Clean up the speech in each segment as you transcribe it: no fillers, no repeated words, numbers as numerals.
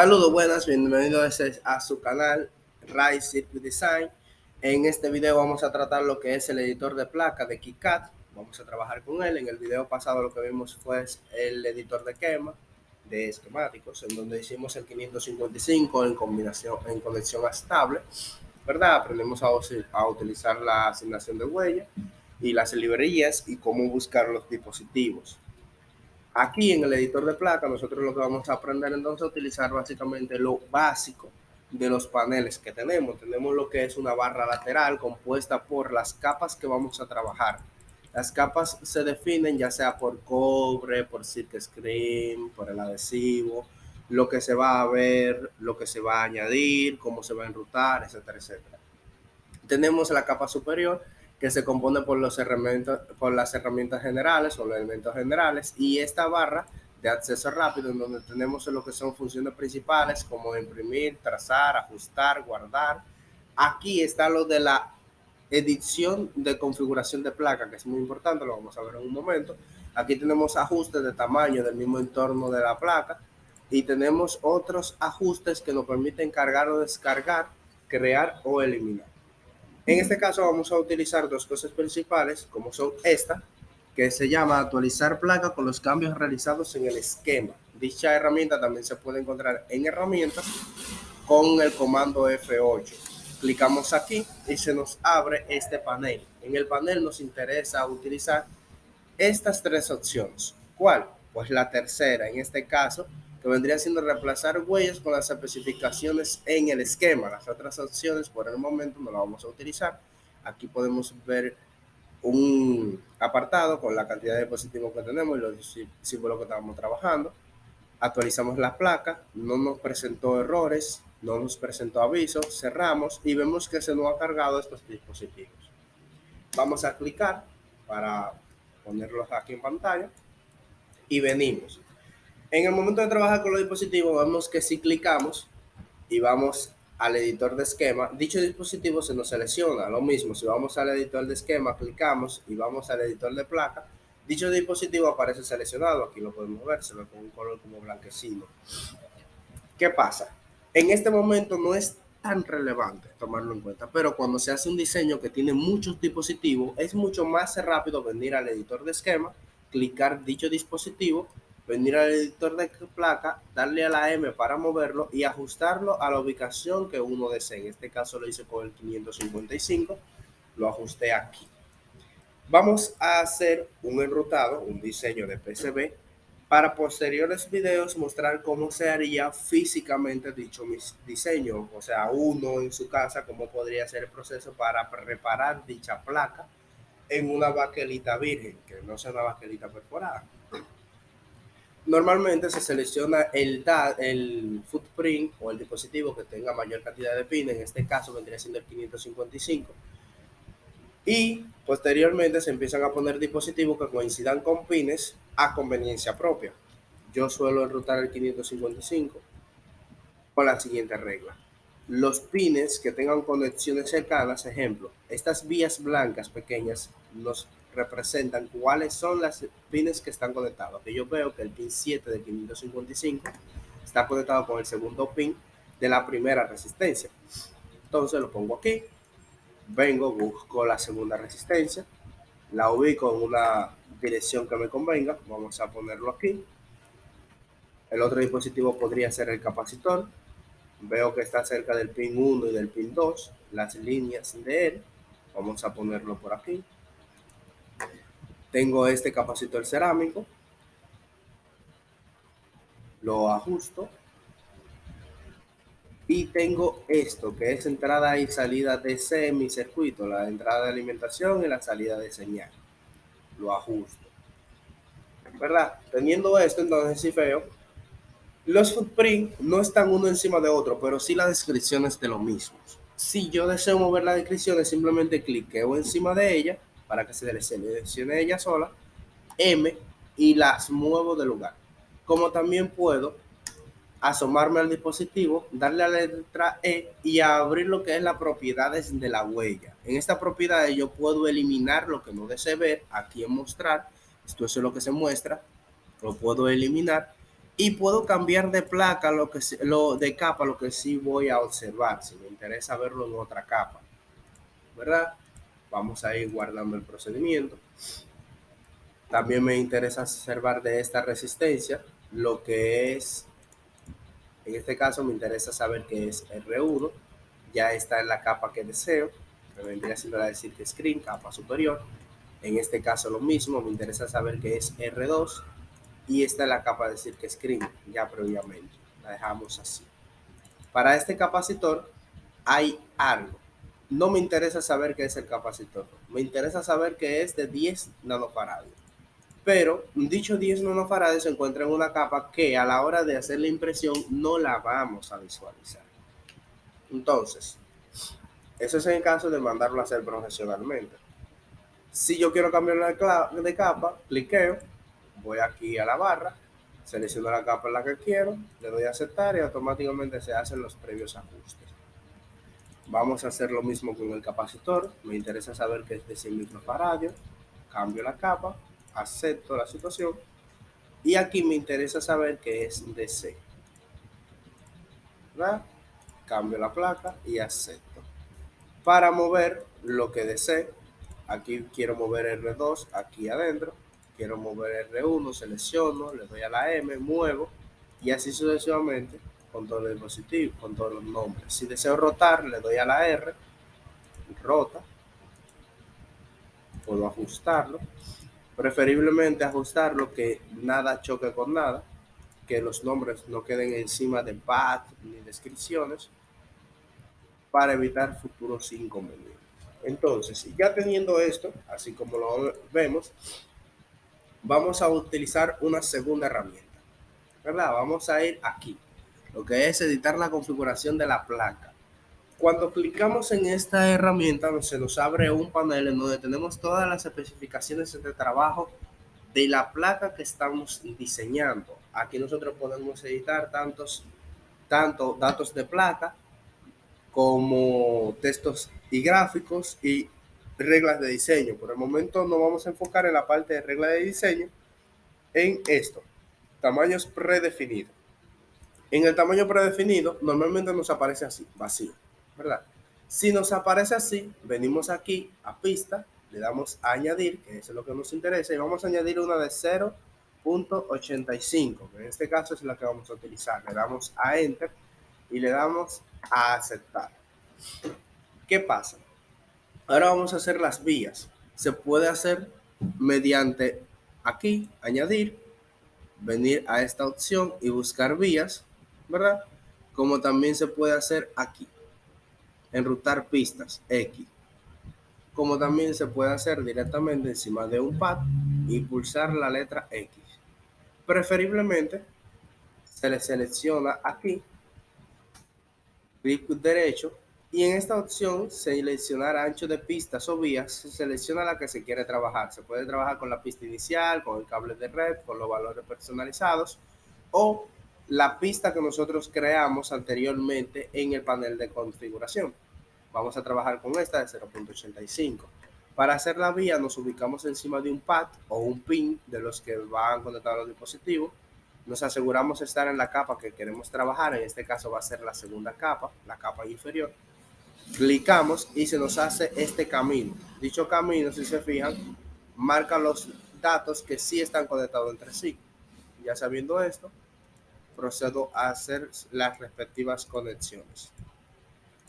Saludos, buenas, bienvenidos a su canal Rise Circuit Design. En este video vamos a tratar lo que es el editor de placa de KiCad. Vamos a trabajar con él. En el video pasado lo que vimos fue el editor de quema de esquemáticos, en donde hicimos el 555 en conexión estable, ¿verdad? Aprendimos a utilizar la asignación de huella y las librerías y cómo buscar los dispositivos. Aquí en el editor de placa nosotros lo que vamos a aprender entonces a utilizar básicamente lo básico de los paneles que tenemos. Tenemos lo que es una barra lateral compuesta por las capas que vamos a trabajar. Las capas se definen ya sea por cobre, por silk screen, por el adhesivo, lo que se va a ver, lo que se va a añadir, cómo se va a enrutar, etcétera, etcétera. Tenemos la capa superior que se compone por las herramientas generales o los elementos generales, y esta barra de acceso rápido en donde tenemos lo que son funciones principales como imprimir, trazar, ajustar, guardar. Aquí está lo de la edición de configuración de placa, que es muy importante, lo vamos a ver en un momento. Aquí tenemos ajustes de tamaño del mismo entorno de la placa y tenemos otros ajustes que nos permiten cargar o descargar, crear o eliminar. En este caso vamos a utilizar dos cosas principales, como son esta, que se llama actualizar placa con los cambios realizados en el esquema. Dicha herramienta también se puede encontrar en herramientas con el comando F8. Clicamos aquí y se nos abre este panel. En el panel nos interesa utilizar estas tres opciones. ¿Cuál? Pues la tercera, en este caso, que vendría siendo reemplazar huellas con las especificaciones en el esquema. Las otras opciones por el momento no las vamos a utilizar. Aquí podemos ver un apartado con la cantidad de dispositivos que tenemos y los símbolos que estamos trabajando. Actualizamos la placa, no nos presentó errores, no nos presentó avisos, cerramos y vemos que se nos ha cargado estos dispositivos. Vamos a clicar para ponerlos aquí en pantalla y venimos. En el momento de trabajar con los dispositivos, vemos que si clicamos y vamos al editor de esquema, dicho dispositivo se nos selecciona. Lo mismo, si vamos al editor de esquema, clicamos y vamos al editor de placa, dicho dispositivo aparece seleccionado. Aquí lo podemos ver, se ve con un color como blanquecino. ¿Qué pasa? En este momento no es tan relevante tomarlo en cuenta, pero cuando se hace un diseño que tiene muchos dispositivos, es mucho más rápido venir al editor de esquema, clicar dicho dispositivo, venir al editor de placa, darle a la M para moverlo y ajustarlo a la ubicación que uno desee. En este caso lo hice con el 555, lo ajusté aquí. Vamos a hacer un enrutado, un diseño de PCB, para posteriores videos mostrar cómo se haría físicamente dicho diseño, o sea, uno en su casa, cómo podría ser el proceso para reparar dicha placa en una baquelita virgen, que no sea una baquelita perforada. Normalmente se selecciona el footprint o el dispositivo que tenga mayor cantidad de pines, en este caso vendría siendo el 555. Y posteriormente se empiezan a poner dispositivos que coincidan con pines a conveniencia propia. Yo suelo enrutar el 555 con la siguiente regla. Los pines que tengan conexiones cercanas, ejemplo, estas vías blancas pequeñas nos representan cuáles son las pines que están conectados. Aquí yo veo que el pin 7 de 555 está conectado con el segundo pin de la primera resistencia. Entonces lo pongo aquí. Vengo, busco la segunda resistencia, la ubico en una dirección que me convenga, vamos a ponerlo aquí. El otro dispositivo podría ser el capacitor, veo que está cerca del pin 1 y del pin 2, las líneas de él, vamos a ponerlo por aquí. Tengo este capacitor cerámico, lo ajusto. Y tengo esto, que es entrada y salida DC en mi circuito, la entrada de alimentación y la salida de señal. Lo ajusto, ¿verdad? Teniendo esto, entonces sí veo, los footprints no están uno encima de otro, pero sí las descripciones de lo mismo. Si yo deseo mover las descripciones, simplemente cliqueo encima de ella para que se seleccione ella sola, M, y las muevo de lugar. Como también puedo asomarme al dispositivo, darle a la letra E y abrir lo que es las propiedades de la huella. En esta propiedad yo puedo eliminar lo que no desee ver. Aquí en mostrar, esto es lo que se muestra, lo puedo eliminar Y puedo cambiar de placa, lo de capa, lo que sí voy a observar, si me interesa verlo en otra capa, ¿verdad? Vamos a ir guardando el procedimiento. También me interesa observar de esta resistencia lo que es, en este caso me interesa saber que es R1, ya está en la capa que deseo, me vendría siendo la de Silk Screen, capa superior. En este caso lo mismo, me interesa saber que es R2 y esta es la capa de Silk Screen, ya previamente. La dejamos así. Para este capacitor hay algo. No me interesa saber qué es el capacitor, me interesa saber que es de 10 nanofarados. Pero dicho 10 nanofarads se encuentra en una capa que a la hora de hacer la impresión no la vamos a visualizar. Entonces, eso es en caso de mandarlo a hacer profesionalmente. Si yo quiero cambiar de capa, cliqueo, voy aquí a la barra, selecciono la capa en la que quiero, le doy a aceptar y automáticamente se hacen los previos ajustes. Vamos a hacer lo mismo con el capacitor. Me interesa saber que es de 100 microfarads. Cambio la capa, acepto la situación y aquí me interesa saber que es DC, ¿verdad? Cambio la placa y acepto. Para mover lo que desee, aquí quiero mover R2 aquí adentro, quiero mover R1, selecciono, le doy a la M, muevo y así sucesivamente con todo el dispositivo, con todos los nombres. Si deseo rotar, le doy a la R, rota, puedo ajustarlo, preferiblemente ajustarlo que nada choque con nada, que los nombres no queden encima de path ni descripciones para evitar futuros inconvenientes. Entonces, ya teniendo esto, así como lo vemos, vamos a utilizar una segunda herramienta, ¿verdad? Vamos a ir aquí, lo que es editar la configuración de la placa. Cuando clicamos en esta herramienta, se nos abre un panel en donde tenemos todas las especificaciones de trabajo de la placa que estamos diseñando. Aquí nosotros podemos editar tanto datos de placa como textos y gráficos y reglas de diseño. Por el momento nos vamos a enfocar en la parte de reglas de diseño en esto, tamaños predefinidos. En el tamaño predefinido normalmente nos aparece así, vacío, ¿verdad? Si nos aparece así, venimos aquí a pista, le damos a añadir, que eso es lo que nos interesa, y vamos a añadir una de 0.85, que en este caso es la que vamos a utilizar. Le damos a Enter y le damos a aceptar. ¿Qué pasa? Ahora vamos a hacer las vías. Se puede hacer mediante aquí, añadir, venir a esta opción y buscar vías, ¿verdad? Como también se puede hacer aquí, enrutar pistas, X. Como también se puede hacer directamente encima de un pad y pulsar la letra X. Preferiblemente se le selecciona aquí, clic derecho, y en esta opción seleccionar ancho de pistas o vías, se selecciona la que se quiere trabajar. Se puede trabajar con la pista inicial, con el cable de red, con los valores personalizados o la pista que nosotros creamos anteriormente en el panel de configuración. Vamos a trabajar con esta de 0.85. Para hacer la vía nos ubicamos encima de un pad o un pin de los que van conectados a los dispositivos. Nos aseguramos de estar en la capa que queremos trabajar, en este caso va a ser la segunda capa, la capa inferior. Clicamos y se nos hace este camino. Dicho camino, si se fijan, marca los datos que sí están conectados entre sí. Ya sabiendo esto, procedo a hacer las respectivas conexiones.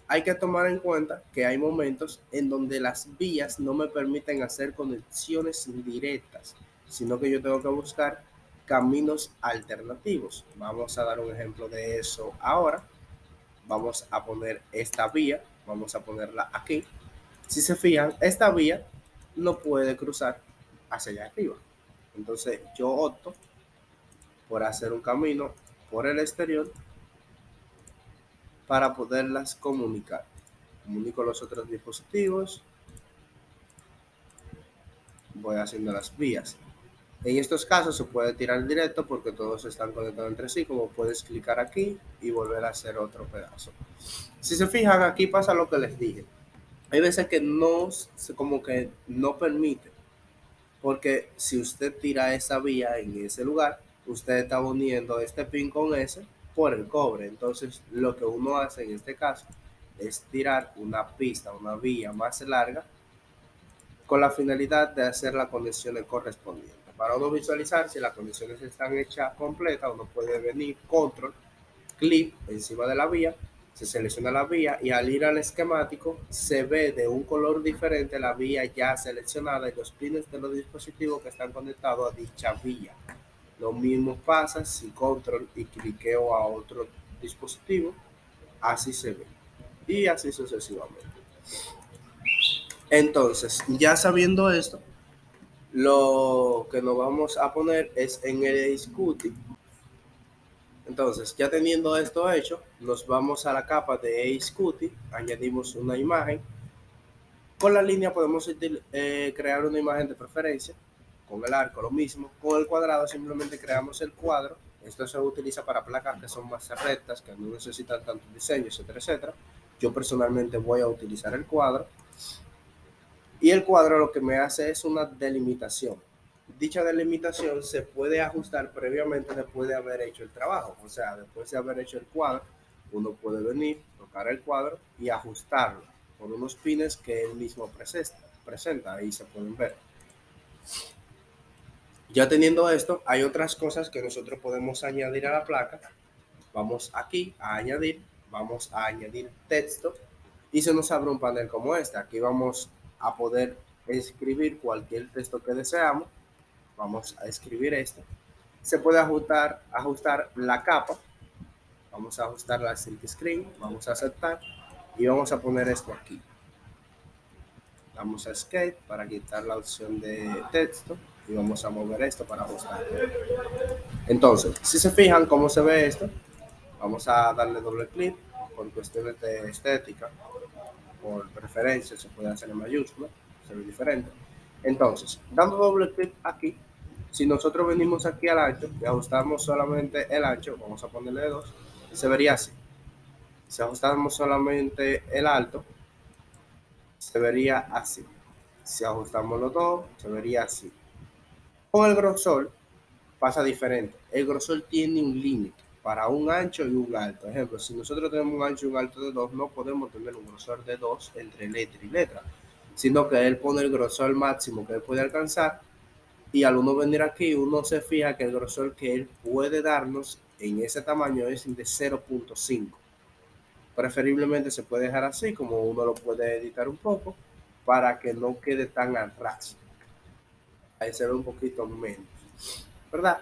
Hay que tomar en cuenta que hay momentos en donde las vías no me permiten hacer conexiones directas, sino que yo tengo que buscar caminos alternativos. Vamos a dar un ejemplo de eso ahora. Vamos a poner esta vía, vamos a ponerla aquí. Si se fijan, esta vía no puede cruzar hacia allá arriba. Entonces yo opto por hacer un camino por el exterior para poderlas comunicar. Comunico los otros dispositivos, voy haciendo las vías. En estos casos se puede tirar directo porque todos están conectados entre sí, como puedes clicar aquí y volver a hacer otro pedazo. Si se fijan, aquí pasa lo que les dije. Hay veces que no, como que no permite, porque si usted tira esa vía en ese lugar, usted está uniendo este pin con ese por el cobre. Entonces, lo que uno hace en este caso es tirar una pista, una vía más larga con la finalidad de hacer las conexiones correspondientes. Para uno visualizar si las conexiones están hechas completas, uno puede venir control, clic encima de la vía, se selecciona la vía y al ir al esquemático se ve de un color diferente la vía ya seleccionada y los pines de los dispositivos que están conectados a dicha vía. Lo mismo pasa si control y cliqueo a otro dispositivo, así se ve y así sucesivamente. Entonces, ya sabiendo esto, lo que nos vamos a poner es en el Scooty. Entonces, ya teniendo esto hecho, nos vamos a la capa de Scooty, añadimos una imagen. Con la línea podemos crear una imagen de preferencia. Con el arco lo mismo. Con el cuadrado simplemente creamos el cuadro. Esto se utiliza para placas que son más rectas, que no necesitan tanto diseño, etcétera, etcétera. Yo personalmente voy a utilizar el cuadro. Y el cuadro lo que me hace es una delimitación. Dicha delimitación se puede ajustar previamente después de haber hecho el trabajo. O sea, después de haber hecho el cuadro, uno puede venir, tocar el cuadro y ajustarlo con unos pines que él mismo presenta. Ahí se pueden ver. Ya teniendo esto, hay otras cosas que nosotros podemos añadir a la placa. Vamos aquí a añadir, vamos a añadir texto y se nos abre un panel como este. Aquí vamos a poder escribir cualquier texto que deseamos. Vamos a escribir esto. Se puede ajustar la capa. Vamos a ajustar la silk screen. Vamos a aceptar y vamos a poner esto aquí. Damos a escape para quitar la opción de texto y vamos a mover esto para ajustar. Entonces, si se fijan cómo se ve esto, vamos a darle doble clic por cuestiones de estética, por preferencia, se puede hacer en mayúscula, se ve diferente. Entonces, dando doble clic aquí, si nosotros venimos aquí al ancho y ajustamos solamente el ancho, vamos a ponerle 2, se vería así. Si ajustamos solamente el alto, se vería así. Si ajustamos los dos, se vería así. Con el grosor pasa diferente. El grosor tiene un límite para un ancho y un alto. Por ejemplo, si nosotros tenemos un ancho y un alto de 2, no podemos tener un grosor de 2 entre letra y letra, sino que él pone el grosor máximo que él puede alcanzar y al uno venir aquí, uno se fija que el grosor que él puede darnos en ese tamaño es de 0.5. Preferiblemente se puede dejar así, como uno lo puede editar un poco, para que no quede tan al ras. Ahí se ve un poquito menos, ¿verdad?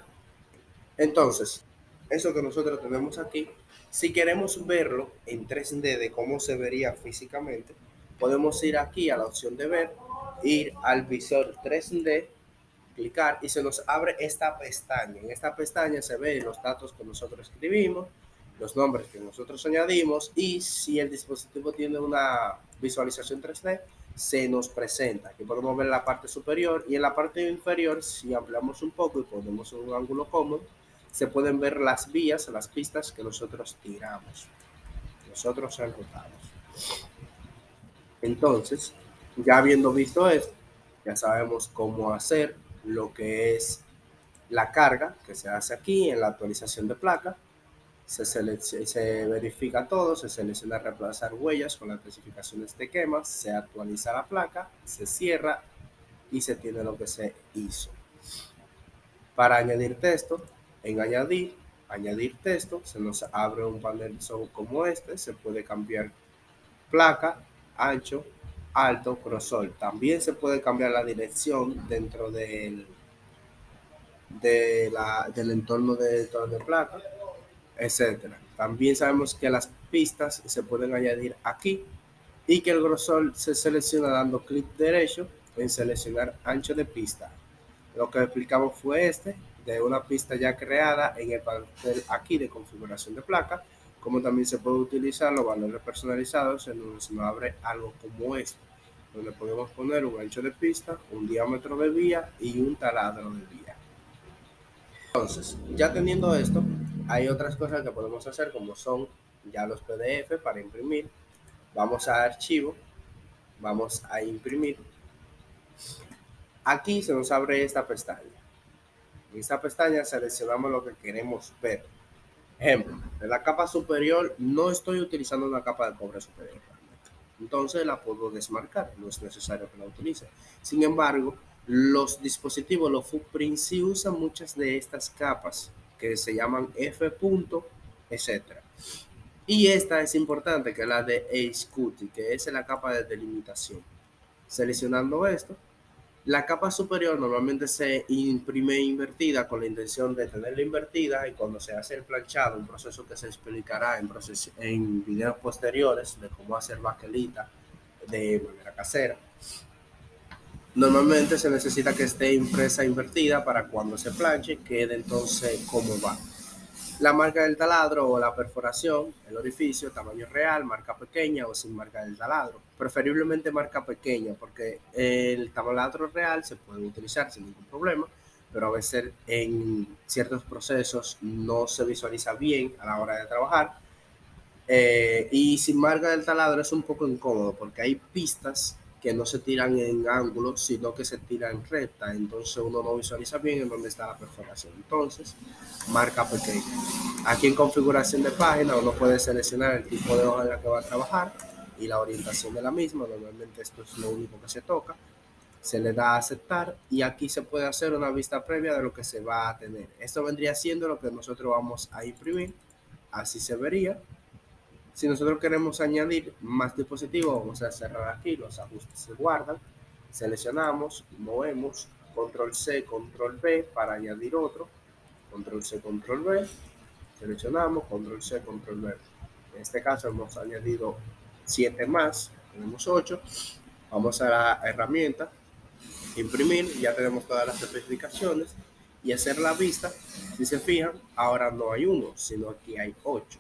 Entonces, eso que nosotros tenemos aquí, si queremos verlo en 3D de cómo se vería físicamente, podemos ir aquí a la opción de ver, ir al visor 3D, clicar y se nos abre esta pestaña. En esta pestaña se ven los datos que nosotros escribimos, los nombres que nosotros añadimos y si el dispositivo tiene una visualización 3D, se nos presenta. Aquí podemos ver la parte superior y en la parte inferior, si ampliamos un poco y ponemos un ángulo cómodo, se pueden ver las vías, las pistas que nosotros tiramos, nosotros ejecutamos. Entonces, ya habiendo visto esto, ya sabemos cómo hacer lo que es la carga que se hace aquí en la actualización de placa. Se verifica todo, se selecciona reemplazar huellas con las especificaciones de quema, se actualiza la placa, se cierra y se tiene lo que se hizo. Para añadir texto, en añadir texto, se nos abre un panel como este, se puede cambiar placa, ancho, alto, grosor. También se puede cambiar la dirección dentro del entorno de placa, etcétera. También sabemos que las pistas se pueden añadir aquí y que el grosor se selecciona dando clic derecho en seleccionar ancho de pista. Lo que explicamos fue de una pista ya creada en el panel aquí de configuración de placa, como también se puede utilizar los valores personalizados en donde se nos abre algo como esto, donde podemos poner un ancho de pista, un diámetro de vía y un taladro de vía. Entonces, ya teniendo esto, hay otras cosas que podemos hacer como son ya los PDF para imprimir. Vamos a archivo, vamos a imprimir. Aquí se nos abre esta pestaña. En esta pestaña seleccionamos lo que queremos ver. Ejemplo, en la capa superior no estoy utilizando una capa de cobre superior. Entonces la puedo desmarcar, no es necesario que la utilice. Sin embargo, los dispositivos, los footprints, sí usan muchas de estas capas que se llaman F. etcétera. Y esta es importante, que es la de AceCutie, que es la capa de delimitación. Seleccionando esto, la capa superior normalmente se imprime invertida con la intención de tenerla invertida, y cuando se hace el planchado, un proceso que se explicará en videos posteriores de cómo hacer baquelita de manera casera, normalmente se necesita que esté impresa invertida para cuando se planche quede entonces como va. La marca del taladro o la perforación, el orificio, tamaño real, marca pequeña o sin marca del taladro. Preferiblemente marca pequeña, porque el taladro real se puede utilizar sin ningún problema, pero a veces en ciertos procesos no se visualiza bien a la hora de trabajar. Y sin marca del taladro es un poco incómodo, porque hay pistas que no se tiran en ángulo, sino que se tiran recta. Entonces uno no visualiza bien en dónde está la perforación. Entonces, marca pequeña. Aquí en configuración de página uno puede seleccionar el tipo de hoja en la que va a trabajar y la orientación de la misma. Normalmente esto es lo único que se toca. Se le da a aceptar y aquí se puede hacer una vista previa de lo que se va a tener. Esto vendría siendo lo que nosotros vamos a imprimir. Así se vería. Si nosotros queremos añadir más dispositivos, vamos a cerrar aquí, los ajustes se guardan, seleccionamos, movemos, control C, control V para añadir otro, control C, control V, seleccionamos, control C, control V. En este caso hemos añadido 7 más, tenemos 8. Vamos a la herramienta, imprimir, ya tenemos todas las especificaciones, y hacer la vista. Si se fijan, ahora no hay 1, sino aquí hay 8.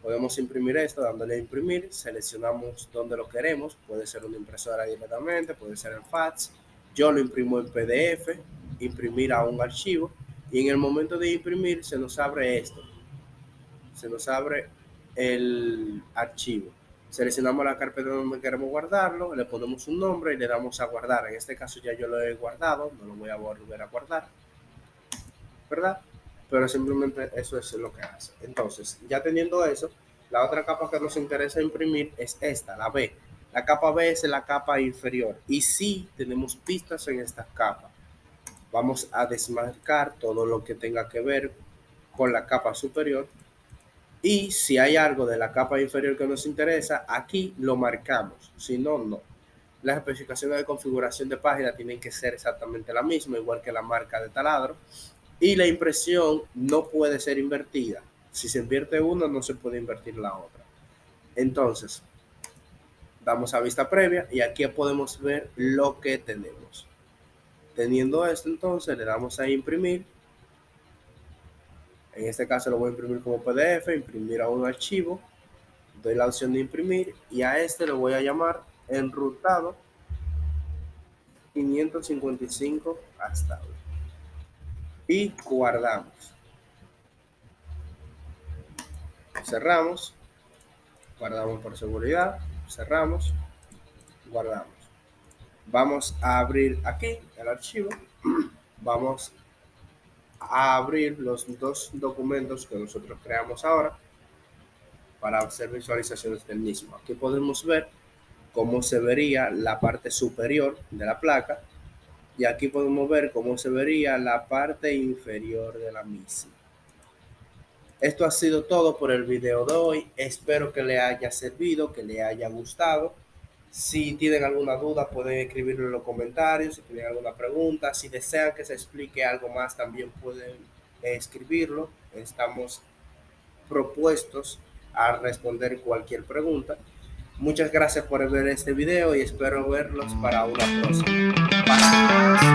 Podemos imprimir esto dándole a imprimir, seleccionamos dónde lo queremos, puede ser una impresora directamente, puede ser en fax. Yo lo imprimo en PDF, imprimir a un archivo, y en el momento de imprimir se nos abre esto, se nos abre el archivo. Seleccionamos la carpeta donde queremos guardarlo, le ponemos un nombre y le damos a guardar. En este caso ya yo lo he guardado, no lo voy a volver a guardar, ¿verdad? Pero simplemente eso es lo que hace. Entonces, ya teniendo eso, la otra capa que nos interesa imprimir es esta, la B. La capa B es la capa inferior y sí tenemos pistas en esta capa. Vamos a desmarcar todo lo que tenga que ver con la capa superior, y si hay algo de la capa inferior que nos interesa, aquí lo marcamos, si no, no. Las especificaciones de configuración de página tienen que ser exactamente la misma, igual que la marca de taladro. Y la impresión no puede ser invertida. Si se invierte una, no se puede invertir la otra. Entonces, damos a vista previa y aquí podemos ver lo que tenemos. Teniendo esto, entonces le damos a imprimir. En este caso lo voy a imprimir como PDF, imprimir a un archivo. Doy la opción de imprimir y a este lo voy a llamar enrutado 555 hasta hoy. Y guardamos. Cerramos. Guardamos por seguridad, cerramos, guardamos. Vamos a abrir aquí el archivo, vamos a abrir los dos documentos que nosotros creamos ahora para hacer visualizaciones del mismo. Aquí podemos ver cómo se vería la parte superior de la placa y aquí podemos ver cómo se vería la parte inferior de la misma. Esto ha sido todo por el video de hoy. Espero que le haya servido, que le haya gustado. Si tienen alguna duda, pueden escribirlo en los comentarios. Si tienen alguna pregunta, si desean que se explique algo más, también pueden escribirlo. Estamos propuestos a responder cualquier pregunta. Muchas gracias por ver este video y espero verlos para una próxima. Bye.